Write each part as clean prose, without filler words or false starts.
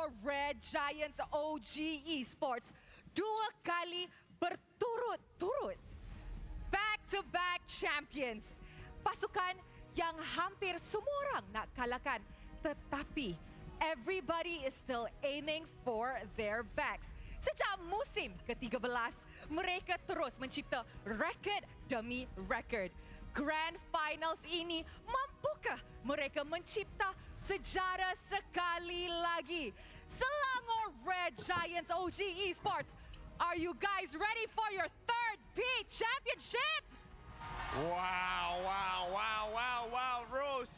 Selangor Red Giants OG Esports 2 kali berturut-turut. Back-to-back champions. Pasukan yang hampir semua orang nak kalahkan. Tetapi everybody is still aiming for their backs. Sejak musim ke-13, mereka terus mencipta rekod demi rekod. Grand Finals ini, mampukah mereka mencipta sejarah sekali lagi? Selangor Red Giants OG Esports, are you guys ready for your third P championship? Wow, Rose.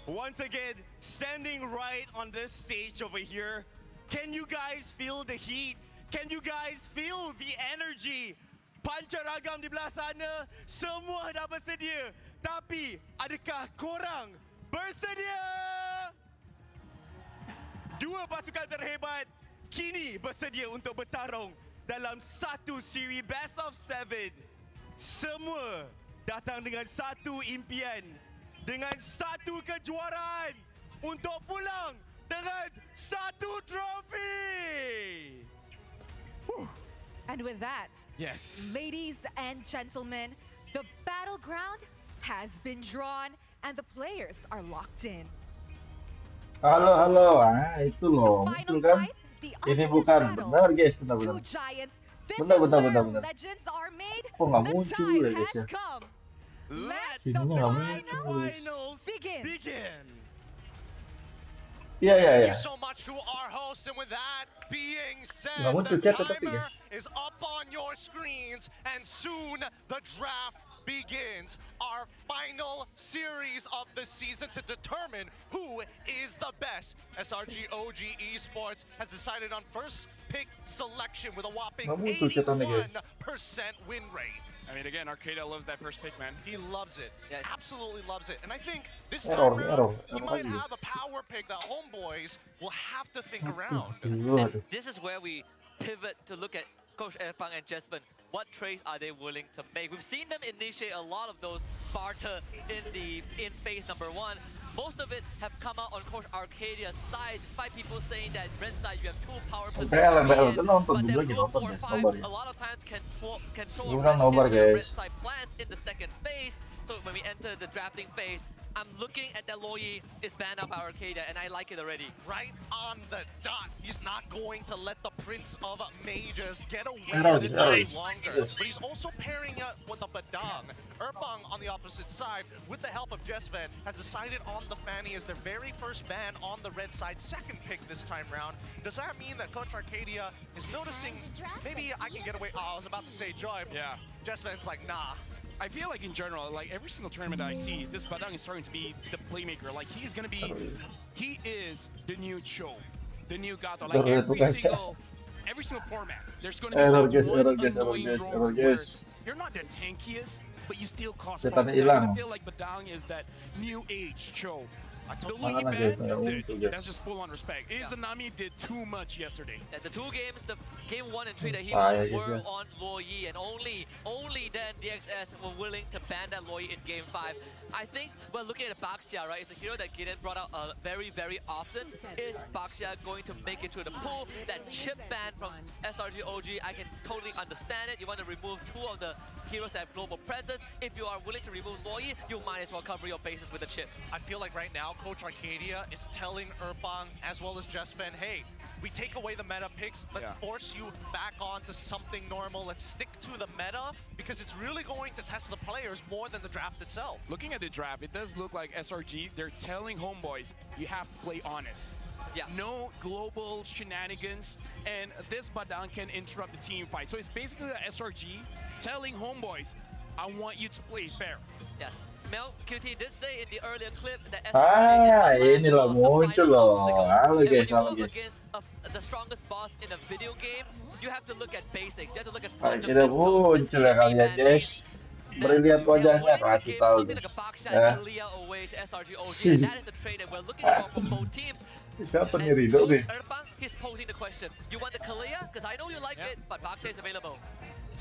Once again, standing right on this stage over here. Can you guys feel the heat? Can you guys feel the energy? Pancaragam di belah sana, semua dah bersedia. Tapi, adakah korang bersedia? Dua pasukan terhebat kini bersedia untuk bertarung dalam satu siri Best of 7. Semua datang dengan satu impian, dengan satu kejuaraan untuk pulang dengan satu trofi. And with that, yes, ladies and gentlemen, the battleground has been drawn and the players are locked in. Halo, itu loh, muncul kan? Ini bukan benar guys, benar. Kok nggak muncul ya guys ya? Sininya nggak muncul guys. Iya. Nggak muncul chat tapi guys. Begins our final series of the season to determine who is the best. SRG OG Esports has decided on first pick selection with a whopping 81% win rate. I mean, again, Arcadia loves that first pick, man. He loves it. Yeah, absolutely loves it. And I think this time around, he might have a power pick that Homeboys will have to think around. And this is where we pivot to look at Coach Erfang and Jespen. What trades are they willing to make? We've seen them initiate a lot of those barter in phase number 1. Most of it have come out on Coach Arcadia's side, despite people saying that red side you have 2 power positions, but then blue 4 or 5 a lot of times can throw a red side plans in the second phase. So when we enter the drafting phase, I'm looking at that Loyi is banned up by Arcadia, and I like it already. Right on the dot. He's not going to let the Prince of Mages get away with it any longer. But he's also pairing up with the Badang. Erfang on the opposite side, with the help of Jesven, has decided on the Fanny as their very first ban on the red side, second pick this time round. Does that mean that Coach Arcadia is noticing, maybe I can get away? Oh, I was about to say Joy. Yeah. Jesven's like, nah. I feel like in general, like every single tournament that I see, this Badang is starting to be the playmaker. Like he is the new Cho, the new Gato. Like every single format, there's going to be one you're not the tankiest, but you still cause problems. I feel like Badang is that new age Cho. The Loyi ban, dude, that's just full on respect. Izanami did too much yesterday. Yeah, the 2 games, the game 1 and 3 that he won were on Loyi, and only then DXS were willing to ban that Loyi in game 5. I think we're looking at Baxia, right? It's a hero that Gideon brought out very, very often. Is Baxia going to make it to the pool? That chip ban from SRG OG, I can totally understand it. You want to remove 2 of the heroes that have global presence. If you are willing to remove Loyi, you might as well cover your bases with a chip. I feel like right now, Coach Arcadia is telling Erfang as well as Jespen, hey, we take away the meta picks, let's force you back onto something normal, let's stick to the meta, because it's really going to test the players more than the draft itself. Looking at the draft, it does look like SRG, they're telling Homeboys, you have to play honest. Yeah. No global shenanigans, and this Badang can interrupt the team fight. So it's basically the SRG telling Homeboys, I want you to play fair. Yeah. Mel QT did say in the earlier clip that SRG ini loh muncul loh. Halo guys. The strongest boss in a video game, you have to look at basics. You have to look at kita muncul ya kalian guys. Beri lihat wajahnya, kasih tahu guys. Siapa nih Rido nih? He's posing the question. You want the Kalia? Because I know you like it, but Baxia is available.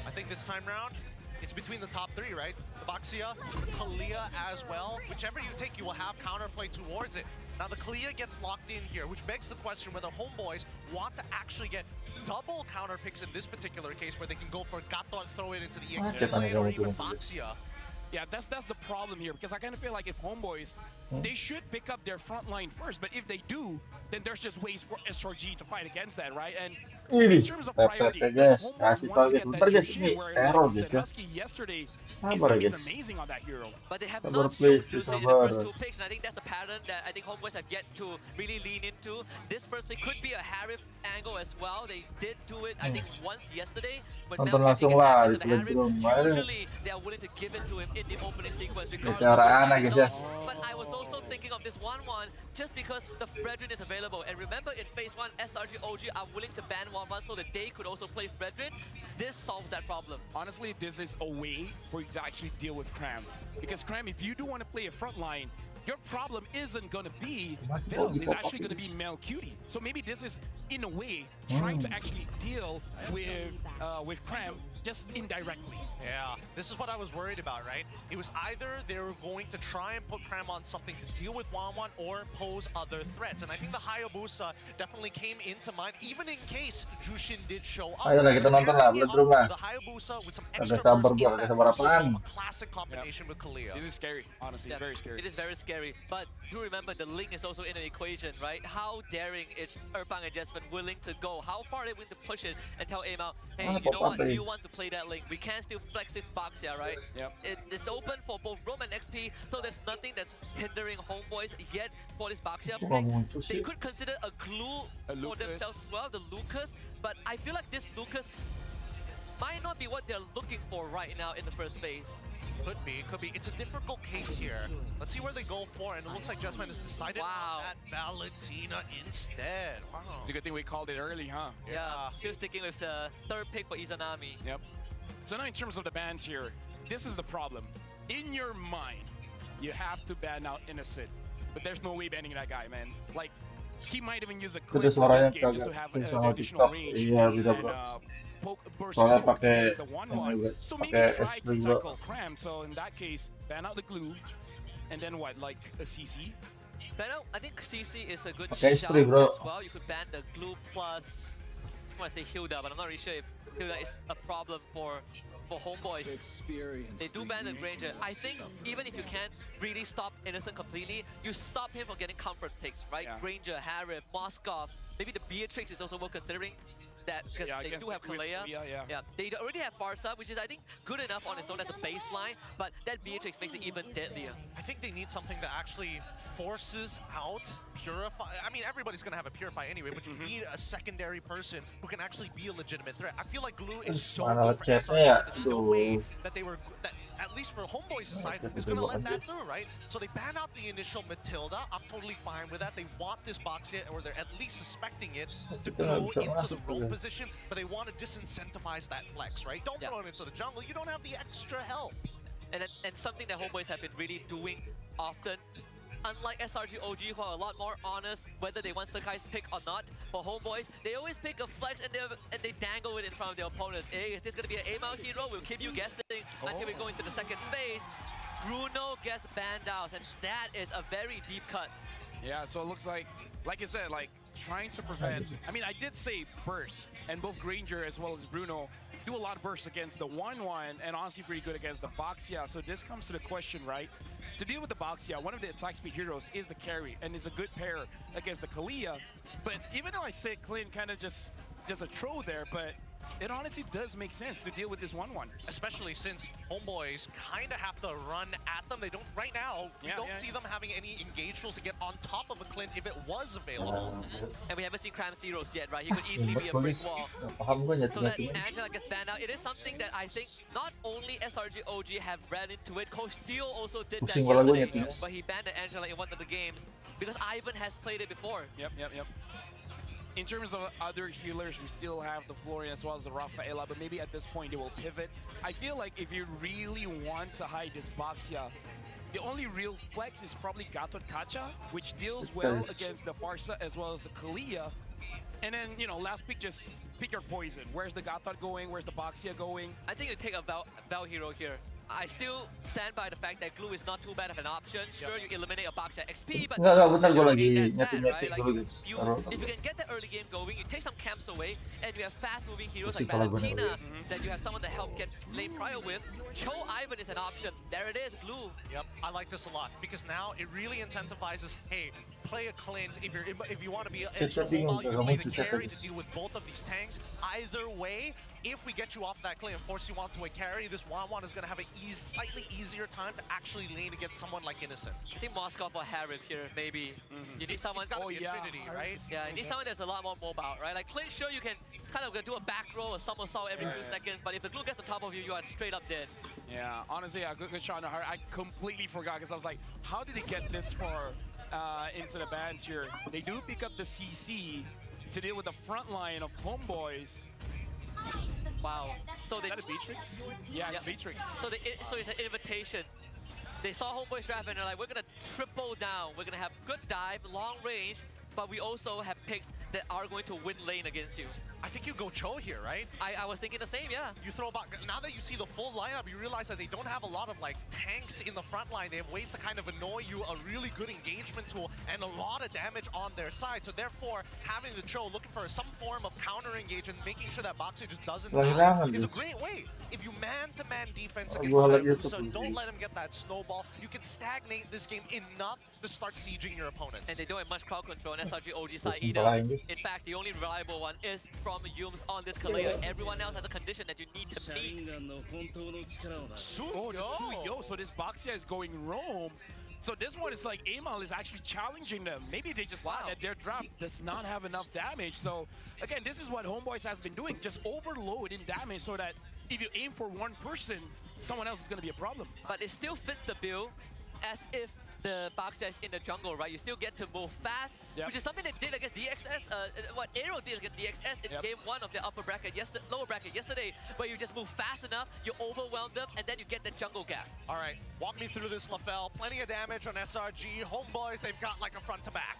I think this time round, it's between the top 3, right? The Baxia, the Kalia as well. Whichever you take, you will have counterplay towards it. Now the Kalia gets locked in here, which begs the question whether Homeboys want to actually get double counter picks in this particular case, where they can go for Gato and throw it into the EXP lane, or even Baxia. Yeah, that's the problem here, because I kind of feel like if Homeboys, they should pick up their front line first, but if they do, then there's just ways for SRG to fight against that, right? And in terms of priority, does Homeboys want to get that Jushin, where, like you said, Husky yesterday is amazing on that hero. But they have not shown Jushin in the first 2 picks, and I think that's a pattern that I think Homeboys have yet to really lean into. This first pick could be a Harif angle as well. They did do it, I think, once yesterday, when Melky gets access to the Harif. Usually, they are willing to give it to him in the opening sequence, regardless of the results. But I was also thinking of this 1-1 just because the Fredrin is available. And remember, in phase 1, SRG OG are willing to ban 1-1 so that they could also play Fredrin. This solves that problem. Honestly, this is a way for you to actually deal with Cram. Because Cram, if you do want to play a front line, your problem isn't going to be Phil, it's actually going to be Melcutie. So maybe this is, in a way, trying to actually deal with Cram just indirectly. Yeah, this is what I was worried about, right? It was either they were going to try and put Cram on something to deal with 1-1 or pose other threats. And I think the Hayabusa definitely came into mind, even in case Jushin did show up. Ayo lah, kita nonton lah, belum rumah. The Hayabusa with some Ada extra sabar burst gua, in ada that sabar burst as well, apaan? a classic combination with Kalia. This is scary, honestly, very scary. It is very scary, but do remember the Link is also in the equation, right? How daring is Erpang and Jespen willing to go? How far are they willing to push it and tell Aimao, hey, you know what, do you want to play that Link? We can still flex this box here, right? Yep. It's open for both Roam and XP, so there's nothing that's hindering Homeboys yet for this box here pick. They could consider a glue for themselves as well, the Lucas, but I feel like this Lucas might not be what they're looking for right now in the first phase. Could be, could be. It's a difficult case here. Let's see where they go for, and it looks like Jespen has decided on that Valentina instead. Wow. It's a good thing we called it early, huh? Yeah, still sticking with the 3rd pick for Izanami. Yep. So now in terms of the bans here, this is the problem. In your mind, you have to ban out Innocent, but there's no way banning that guy, man. Like, he might even use a clip in this game just to have additional range and burst against the 1-1. So maybe try to tackle Cram. So in that case, ban out the glue, and then what, like a CC? Ban out, I think CC is a good shout as well. You could ban the glue plus, I want to say Hilda, but I'm not really sure if Hilda is a problem for Homeboys. They do ban the Granger. I think even if you can't really stop Innocent completely, you stop him from getting comfort picks, right? Yeah. Granger, Harif, Moskov, maybe the Beatrix is also worth considering. That because they do have Kalea. Yeah, they already have Farsa, which is I think good enough on its own as a baseline, but that Beatrix makes it even deadlier. I think they need something that actually forces out Purify. I mean, everybody's gonna have a Purify anyway, but you need a secondary person who can actually be a legitimate threat. I feel like Glue is so good for SRG, but there's no way that they were, that at least for Homeboys' side, is gonna let that through, right? So they ban out the initial Matilda. I'm totally fine with that. They want this box hit, or they're at least suspecting it, to go into the roam position, but they want to disincentivize that flex, right? Don't throw it into the jungle. You don't have the extra help. And something that Homeboys have been really doing often, unlike SRG OG, who are a lot more honest whether they want Sakai's pick or not, for Homeboys, they always pick a flex and they dangle it in front of their opponents. Hey, is this going to be an aim out hero? We'll keep you guessing until we go into the 2nd phase. Bruno gets banned out, and that is a very deep cut. Yeah, so it looks like you said, like trying to prevent. I mean, I did say burst, and both Granger as well as Bruno do a lot of bursts against the 1-1, and honestly pretty good against the Baxia. So this comes to the question, right? To deal with the Baxia, one of the attack speed heroes is the carry, and is a good pair against the Kalia. But even though I say Clint kind of just a troll there, but it honestly does make sense to deal with this 1-1. Especially since Homeboys kind of have to run at them. They don't, right now, we don't see them having any engage tools to get on top of a Clint if it was available. And we haven't seen Cram Zeros yet, right? He could easily be a brick wall. So that Angela gets banned out. It is something that I think not only SRG OG have ran into it, Coach Theo also did that yesterday, but he banned Angela in one of the games because Ivan has played it before. Yep. In terms of other healers, we still have the Florian as well as the Rafaela, but maybe at this point they will pivot. I feel like if you really want to hide this Baxia, the only real flex is probably Gatot Kacha, which deals well against the Farsa as well as the Kalia. And then, you know, last pick, just pick your poison. Where's the Gatot going? Where's the Baxia going? I think you take a Val hero here. I still stand by the fact that glue is not too bad of an option. Sure, you eliminate a box at XP, but Enggak, glue bentar gue still lagi ain't that bad, right? nyeting Like dulu guys. Taruh if you dulu. can get the early game going, you take some camps away, and you have fast-moving heroes Pusing like kepala gue nih. Valentina, that you have someone to help get lane prio with. Cho Ivan is an option. There it is, glue. Yep, I like this a lot because now it really incentivizes, hey, play a Clint if you want to be an Chatnya extra bingung, mobile, you kagak play the muncul chatnya carry guys. to deal with both of these tanks. Either way, if we get you off that Clint and force you onto a carry, this 1-1 is going to have a slightly easier time to actually lane against someone like Innocent. I think Moskov or Harif here, maybe. You need someone. Oh yeah, Infinity, right? Yeah, you need someone that's a lot more mobile, right? Like Clint, sure you can kind of do a back row or somersault every few seconds, but if the glue gets on top of you, you are straight up dead. Yeah, honestly, good shot on the heart. I completely forgot because I was like, how did he get this far into the bans here? They do pick up the CC to deal with the front line of Homeboys. Wow. So they. Is that a Beatrix? Yeah, it's Beatrix. So it's an invitation. They saw Homeboy's draft and they're like, we're gonna triple down. We're gonna have good dive, long range, but we also have picks that are going to win lane against you. I think you go Cho here, right? I was thinking the same, yeah. You throw back, now that you see the full lineup, you realize that they don't have a lot of like tanks in the front line. They have ways to kind of annoy you, a really good engagement tool, and a lot of damage on their side. So therefore, having the Cho looking for some form of counter engage and making sure that Boxer just doesn't die is a great way. If you man-to-man defense against Hayabusa, don't let him get that snowball. You can stagnate this game enough to start sieging your opponents. And they don't have much crowd control on SRG OG side either. In fact, the only reliable one is from Yums on this Kaleo. Everyone else has a condition that you need to meet. Suyo. So this Boxia is going roam. So this one is like Amal is actually challenging them. Maybe they just thought that their drop does not have enough damage. So again, this is what Homeboys has been doing. Just overload in damage so that if you aim for one person, someone else is going to be a problem. But it still fits the bill as if the Boxia is in the jungle, right? You still get to move fast, which is something they did against DXS, what Aero did against DXS in game 1 of the lower bracket yesterday, where you just move fast enough, you overwhelm them, and then you get the jungle gap. All right, walk me through this, LaFell. Plenty of damage on SRG. Homeboys, they've got like a front to back.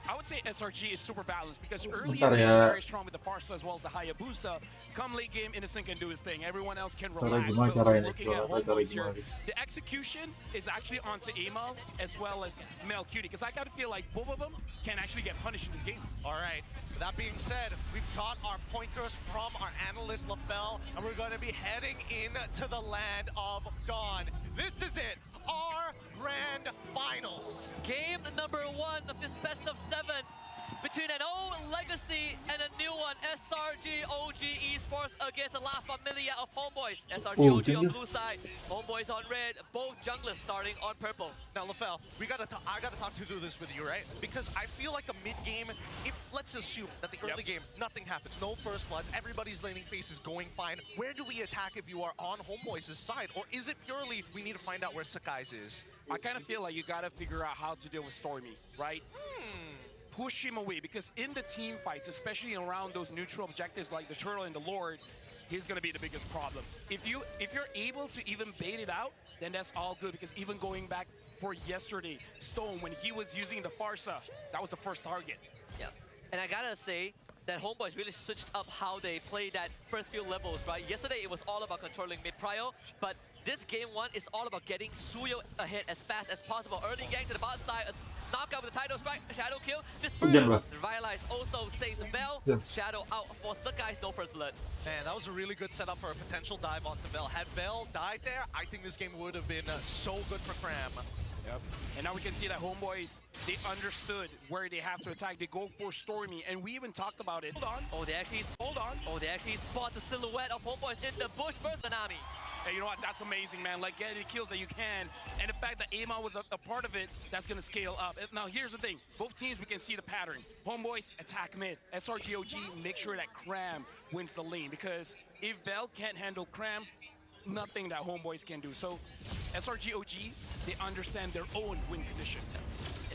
I would say SRG is super balanced because early game is very strong with the Farsa as well as the Hayabusa. Come late game, Innocent can do his thing. Everyone else can relax. But looking at Homeboys here, the execution is actually onto Amal as well as Mel Cutie, because I gotta feel like both of them can actually get punished in this game. All right, that being said, we've got our pointers from our analyst LaFell, and we're gonna be heading into the land of Dawn. This is it, our grand finals. Game number 1 of this best of 7 between an old legacy and a new one, SRG OG Esports against the La Familia of Homeboys. SRG OG on blue side, Homeboys on red, both junglers starting on purple. Now, LaFell, I gotta talk to do this with you, right? Because I feel like the mid game, let's assume that the early game, nothing happens, no first bloods, everybody's laning phase is going fine. Where do we attack if you are on Homeboys' side? Or is it purely we need to find out where Sakai's is? I kind of feel like you gotta figure out how to deal with Stormy, right? Push him away, because in the team fights, especially around those neutral objectives like the Turtle and the Lord, he's gonna be the biggest problem. If you're able to even bait it out, then that's all good, because even going back for yesterday, Stone, when he was using the Farsa, that was the first target. Yeah, and I gotta say that Homeboys really switched up how they play that first few levels, right? Yesterday it was all about controlling mid-prio, but this game 1 is all about getting Suyo ahead as fast as possible. Early gang to the bot side, knockout with the title strike, Shadow kill. This first, Revitalize also saves Bell. Shadow out for Sakai's no first blood. Man, that was a really good setup for a potential dive onto Bell. Had Bell died there, I think this game would have been so good for Cram. Yep. And now we can see that Homeboys, they understood where they have to attack. They go for Stormy, and we even talked about it. They actually spot the silhouette of Homeboys in the bush versus Nanami. Hey, you know what? That's amazing, man. Like, getting the kills that you can. And the fact that Amal was a part of it, that's going to scale up. Now, here's the thing. Both teams, we can see the pattern. Homeboys, attack mid. SRGOG, make sure that Cram wins the lane. Because if Bell can't handle Cram, nothing that Homeboys can do. So, SRGOG, they understand their own win condition.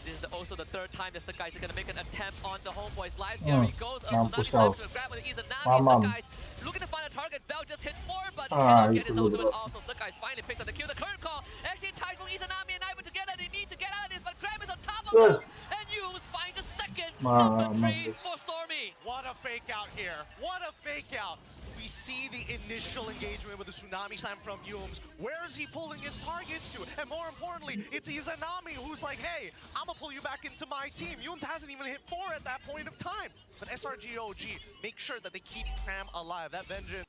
This is also the third time that Sakai is going to make an attempt on the Homeboys' lives. Here he goes. Mampus Tsunami kau. to grab with Izanami. Sakai looking to find a target. Bell just hit 4, but cannot get his ultimate off. So Sakai finally picks up the kill. The current call actually ties from Izanami and Ivan together. They need to get out of this, but Cram is on top of them. And Yums finds a second number 3 for Stormy. What a fake out here. What a fake out. We see the initial engagement with the Tsunami Slam from Yums. Where is he pulling his targets to? And more importantly, it's Izanami who's like, hey, I'm gonna pull you back into my team. Yums hasn't even hit 4 at that point of time. But SRGOG make sure that they keep Cram alive. That vengeance